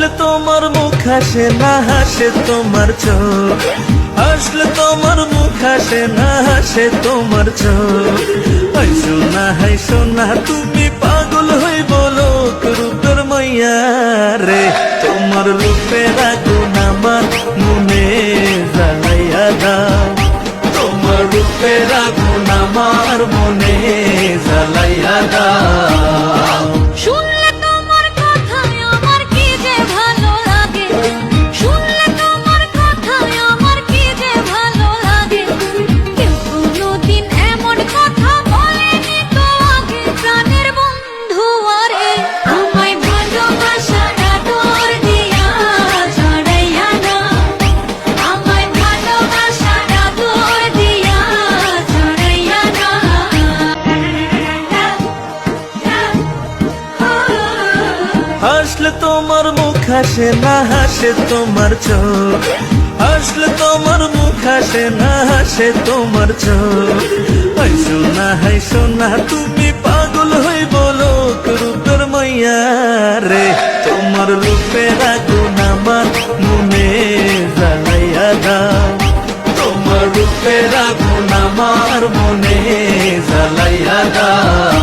হাসলে তোমার মুখ হাসে না, হাসে তোমার চোখ। হাসলে তোমার মুখ হাসে না, হাসে তোমার চোখ। হাইসো না, হাইসো না, তুমি পাগল হই বলো রূপের মাইয়া রে। তোমার রূপের আগুন আমার মনে জ্বালাইয়া দাও, তোমার রূপের আগুন আমার মনে জ্বালাইয়া দাও। শুনলে তোমার কথায় আমার কি যে ভালো লাগে, শুনলে তোমার কথায় আমার কি যে ভালো লাগে। কেউ কোনোদিন এমন কথা বলেনি তো আগে, প্রাণের বন্ধু আরে। আমায় ভালোবাসাটা তোর দিয়া ছড়াইয়া না, আমায় ভালোবাসাটা তোর দিয়া ছড়াইয়া না। হাসলে তোমার মুখ হাসে না, হাসে তোমার চোখ। হাসলে তোমার মুখ হাসে না, হাসে তোমার চোখ। হাইসো না, হাইসো না, তুমি পাগল হই বলো রূপের মাইয়া রে। তোমার রূপের আগুন আমার মনে জ্বালাইয়া দাও, তোমার রূপের আগুন আমার মনে জ্বালাইয়া দাও।